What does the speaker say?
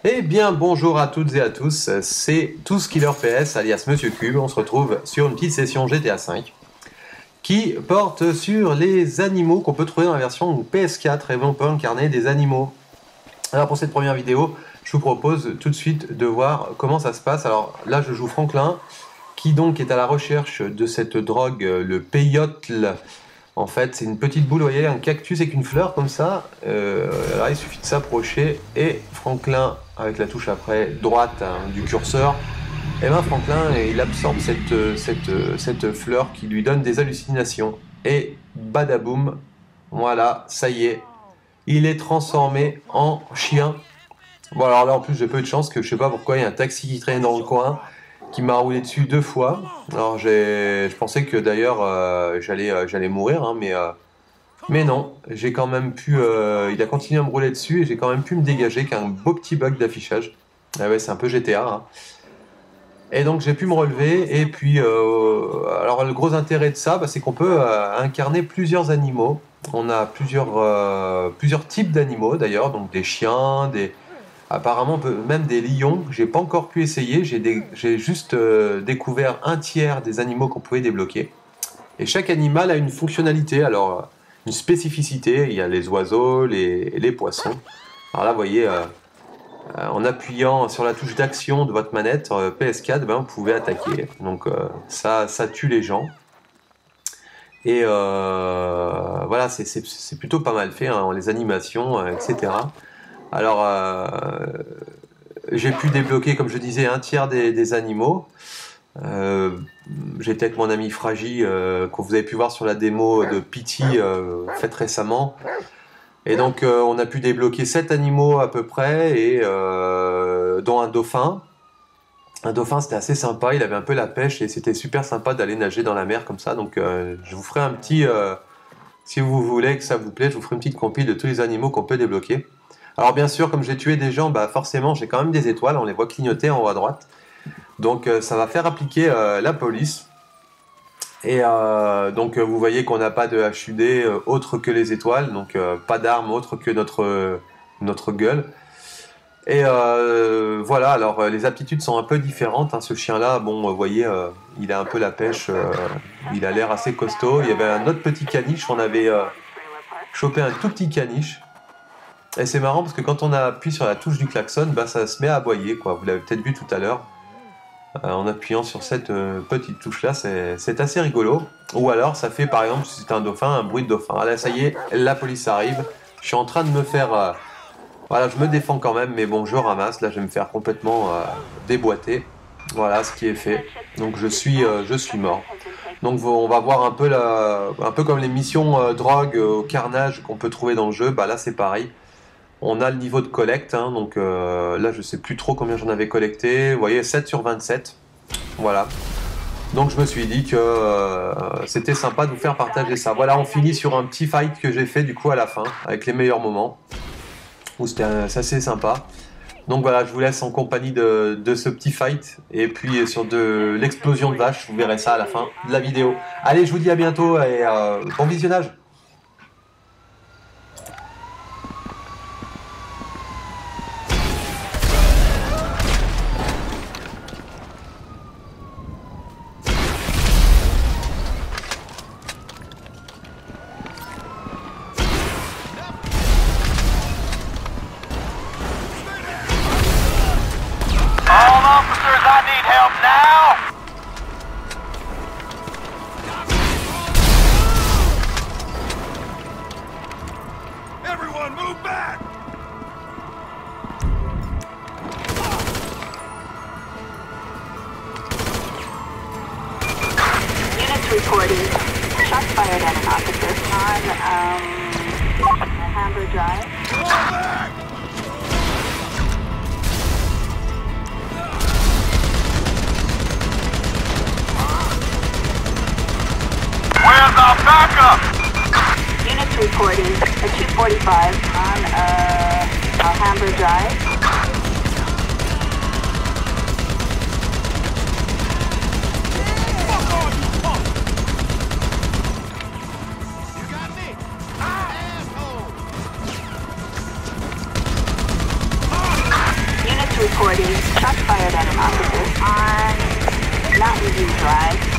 Eh bien, bonjour à toutes et à tous, c'est TousKiller PS, alias Monsieur Cube. On se retrouve sur une petite session GTA V qui porte sur les animaux qu'on peut trouver dans la version PS4 et on peut incarner des animaux. Alors pour cette première vidéo, je vous propose tout de suite de voir comment ça se passe. Alors là, je joue Franklin, qui donc est à la recherche de cette drogue, le peyote. En fait, c'est une petite boule, vous voyez, un cactus avec une fleur comme ça. Alors il suffit de s'approcher et Franklin, avec la touche après droite du curseur, et ben Franklin, il absorbe cette fleur qui lui donne des hallucinations. Et badaboum, voilà, ça y est, il est transformé en chien. Bon alors là en plus j'ai peu de chance que je sais pas pourquoi il y a un taxi qui traîne dans le coin qui m'a roulé dessus 2 fois. Alors je pensais que d'ailleurs j'allais mourir, hein, mais non, j'ai quand même pu. Il a continué à me rouler dessus et j'ai quand même pu me dégager avec un beau petit bug d'affichage. Ah ouais, c'est un peu GTA. Hein. Et donc j'ai pu me relever et puis alors le gros intérêt de ça, c'est qu'on peut incarner plusieurs animaux. On a plusieurs types d'animaux d'ailleurs, donc des chiens, apparemment même des lions. J'ai pas encore pu essayer, j'ai juste découvert un tiers des animaux qu'on pouvait débloquer. Et chaque animal a une fonctionnalité, alors une spécificité. Il y a les oiseaux, les poissons. Alors là, vous voyez, en appuyant sur la touche d'action de votre manette PS4, vous pouvez attaquer. Donc ça tue les gens. Et voilà, c'est plutôt pas mal fait, hein, les animations, etc. Alors, j'ai pu débloquer, comme je disais, un tiers des animaux. J'étais avec mon ami Fragi, que vous avez pu voir sur la démo de Pity faite récemment. Et donc, on a pu débloquer 7 animaux à peu près, et dont un dauphin. Un dauphin, c'était assez sympa, il avait un peu la pêche, et c'était super sympa d'aller nager dans la mer comme ça. Donc, je vous ferai un petit... si vous voulez que ça vous plaît, je vous ferai une petite compile de tous les animaux qu'on peut débloquer. Alors bien sûr, comme j'ai tué des gens, forcément j'ai quand même des étoiles, on les voit clignoter en haut à droite. Donc ça va faire appliquer la police. Et donc vous voyez qu'on n'a pas de HUD autre que les étoiles, donc pas d'arme autre que notre gueule. Et voilà, alors les aptitudes sont un peu différentes, hein. Ce chien-là, bon, vous voyez, il a un peu la pêche, il a l'air assez costaud. Il y avait un autre petit caniche, on avait chopé un tout petit caniche. Et c'est marrant parce que quand on appuie sur la touche du klaxon, ça se met à aboyer, quoi. Vous l'avez peut-être vu tout à l'heure. En appuyant sur cette petite touche-là, c'est assez rigolo. Ou alors, ça fait, par exemple, si c'est un dauphin, un bruit de dauphin. Ah là, ça y est, la police arrive. Je suis en train de me faire... voilà, je me défends quand même, mais bon, je ramasse. Là, je vais me faire complètement déboîter. Voilà ce qui est fait. Donc, je suis mort. Donc, on va voir un peu comme les missions drogue au carnage qu'on peut trouver dans le jeu. Là, c'est pareil. On a le niveau de collecte, hein, donc là je sais plus trop combien j'en avais collecté, vous voyez 7 sur 27, voilà. Donc je me suis dit que c'était sympa de vous faire partager ça. Voilà, on finit sur un petit fight que j'ai fait du coup à la fin, avec les meilleurs moments, où c'était assez sympa. Donc voilà, je vous laisse en compagnie de ce petit fight, et puis sur de l'explosion de vache, vous verrez ça à la fin de la vidéo. Allez, je vous dis à bientôt et bon visionnage. All officers, I need help now! Everyone move back! Units reporting. Shots fired at an officer on Hamburg Drive. Fall back! Where's our backup? Units reporting a 245 on Alhambra Drive. Reporting shots fired at an officer on Mountain View Drive.